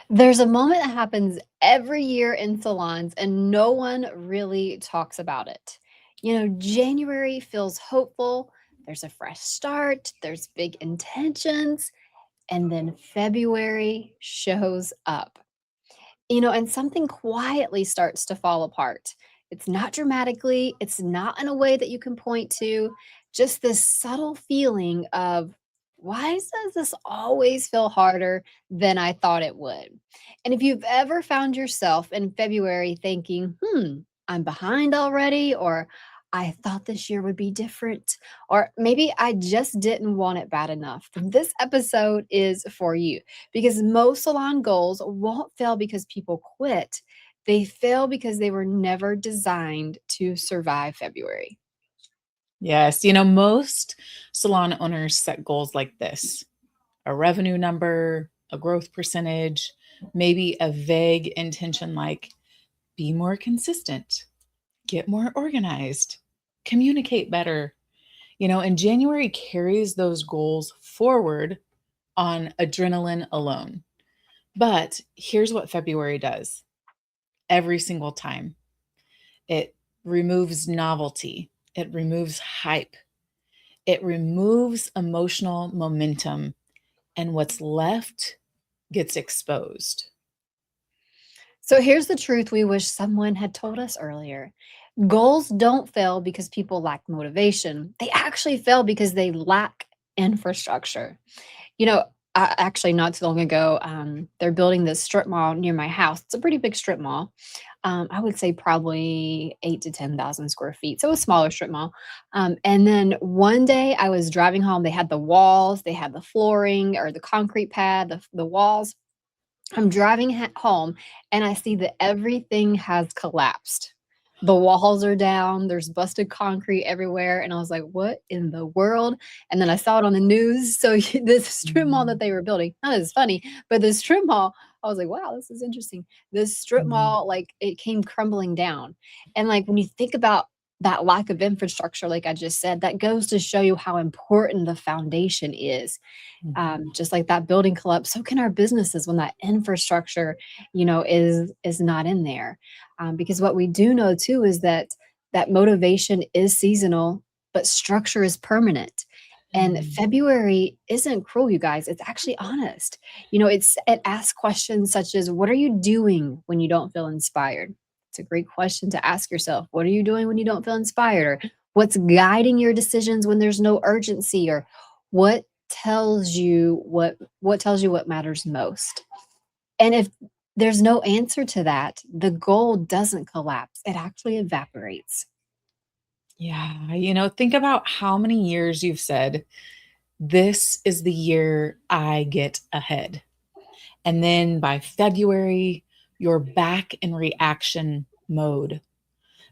There's a moment that happens every year in salons, and no one really talks about it. January feels hopeful. There's a fresh start, there's big intentions, and then February shows up. And something quietly starts to fall apart. It's not dramatically, it's not in a way that you can point to, just this subtle feeling of, why does this always feel harder than I thought it would? And if you've ever found yourself in February thinking, I'm behind already, or I thought this year would be different, or maybe I just didn't want it bad enough, then this episode is for you, because most salon goals won't fail because people quit. They fail because they were never designed to survive February. Yes, most salon owners set goals like this: a revenue number, a growth percentage, maybe a vague intention like be more consistent, get more organized, communicate better. And January carries those goals forward on adrenaline alone. But here's what February does every single time: it removes novelty, it removes hype, it removes emotional momentum, and what's left gets exposed. So here's the truth we wish someone had told us earlier. Goals don't fail because people lack motivation. They actually fail because they lack infrastructure. You know, actually, not too long ago, they're building this strip mall near my house. It's a pretty big strip mall. I would say probably 8 to 10,000 square feet. So a smaller strip mall. And then one day I was driving home. They had the walls, they had the flooring or the concrete pad, the walls. I'm driving home and I see that everything has collapsed. The walls are down, there's busted concrete everywhere. And I was like, what in the world? And then I saw it on the news. So this strip mall that Mhm. they were building, not as funny, but the strip mall, I was like, wow, this is interesting. This strip Mhm. mall, like it came crumbling down. And like when you think about that lack of infrastructure, like I just said, that goes to show you how important the foundation is. Mhm. Just like that building collapse, so can our businesses when that infrastructure, is not in there. Because what we do know too is that that motivation is seasonal, but structure is permanent. And Mhm. February isn't cruel, you guys. It's actually honest. It asks questions such as, "What are you doing when you don't feel inspired?" It's a great question to ask yourself. What are you doing when you don't feel inspired? Or what's guiding your decisions when there's no urgency? Or what tells you what matters most. And if there's no answer to that, the goal doesn't collapse. It actually evaporates. Yeah, think about how many years you've said, this is the year I get ahead. And then by February, you're back in reaction mode,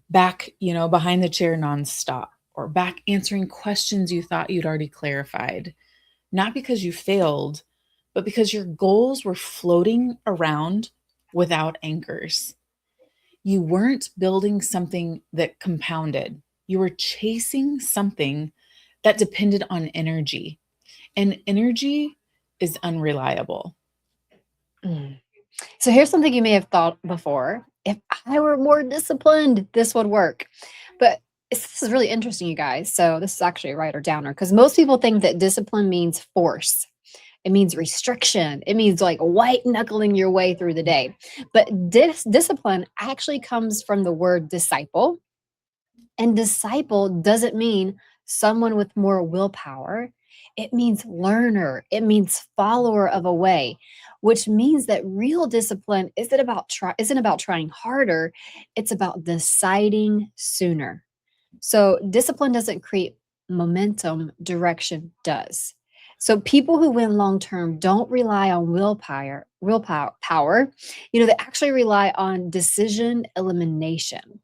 back, behind the chair nonstop, or back answering questions you thought you'd already clarified. Not because you failed, but because your goals were floating around without anchors. You weren't building something that compounded, you were chasing something that depended on energy. And energy is unreliable. Mm. So here's something you may have thought before. If I were more disciplined, this would work. But this is really interesting, you guys. So this is actually a writer downer because most people think that discipline means force. It means restriction. It means like white knuckling your way through the day. But discipline actually comes from the word disciple. And disciple doesn't mean someone with more willpower. It means learner. It means follower of a way, which means that real discipline isn't about trying harder. It's about deciding sooner. So discipline doesn't create momentum, direction does. So people who win long term don't rely on willpower. They actually rely on decision elimination.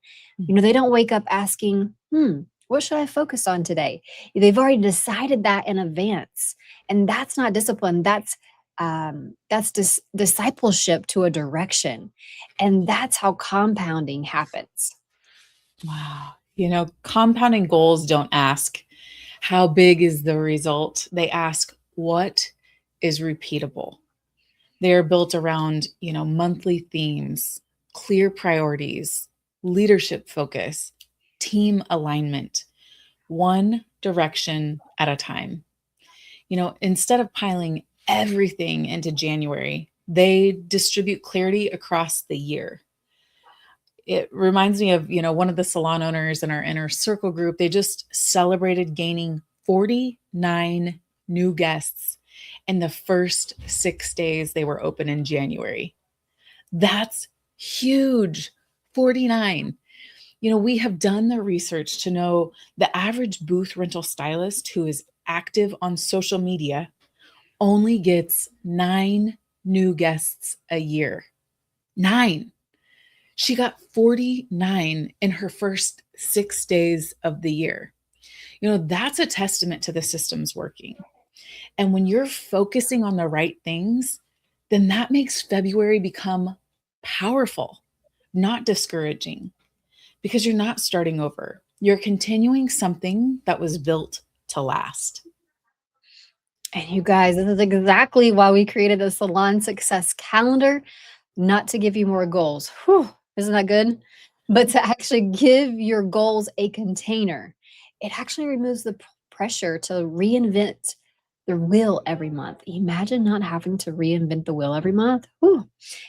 They don't wake up asking, what should I focus on today? They've already decided that in advance. And that's not discipline. That's discipleship to a direction. And that's how compounding happens. Wow. Compounding goals don't ask, how big is the result? They ask, what is repeatable? They are built around, monthly themes, clear priorities, leadership focus, team alignment, one direction at a time. Instead of piling everything into January, they distribute clarity across the year. It reminds me of, one of the salon owners in our inner circle group. They just celebrated gaining 49 new guests in the first 6 days they were open in January. That's huge. 49. We have done the research to know the average booth rental stylist who is active on social media only gets 9 new guests a year. 9. She got 49 in her first 6 days of the year. That's a testament to the systems working. And when you're focusing on the right things, then that makes February become powerful, not discouraging, because you're not starting over. You're continuing something that was built to last. And you guys, this is exactly why we created a salon success calendar, not to give you more goals. Whew, isn't that good? But to actually give your goals a container. It actually removes the pressure to reinvent the wheel every month. Imagine not having to reinvent the wheel every month. Whew.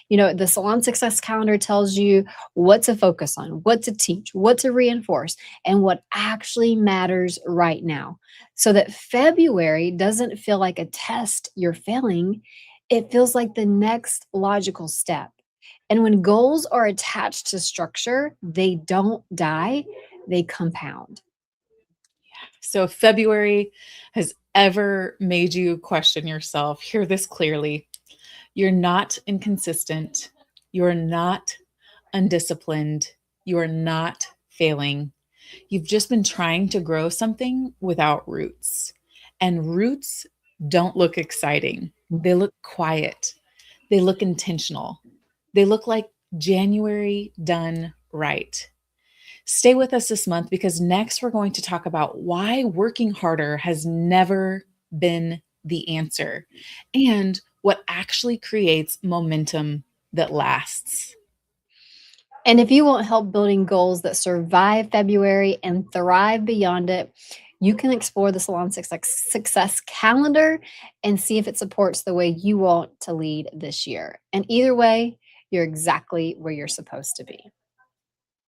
The Salon Success Calendar tells you what to focus on, what to teach, what to reinforce, and what actually matters right now. So that February doesn't feel like a test you're failing, it feels like the next logical step. And when goals are attached to structure, they don't die, they compound. So, if February has ever made you question yourself, hear this clearly. You're not inconsistent. You're not undisciplined. You're not failing. You've just been trying to grow something without roots. And roots don't look exciting, they look quiet, they look intentional, they look like January done right. Stay with us this month because next we're going to talk about why working harder has never been the answer and what actually creates momentum that lasts. And if you want help building goals that survive February and thrive beyond it, you can explore the Salon Success Calendar and see if it supports the way you want to lead this year. And either way, you're exactly where you're supposed to be.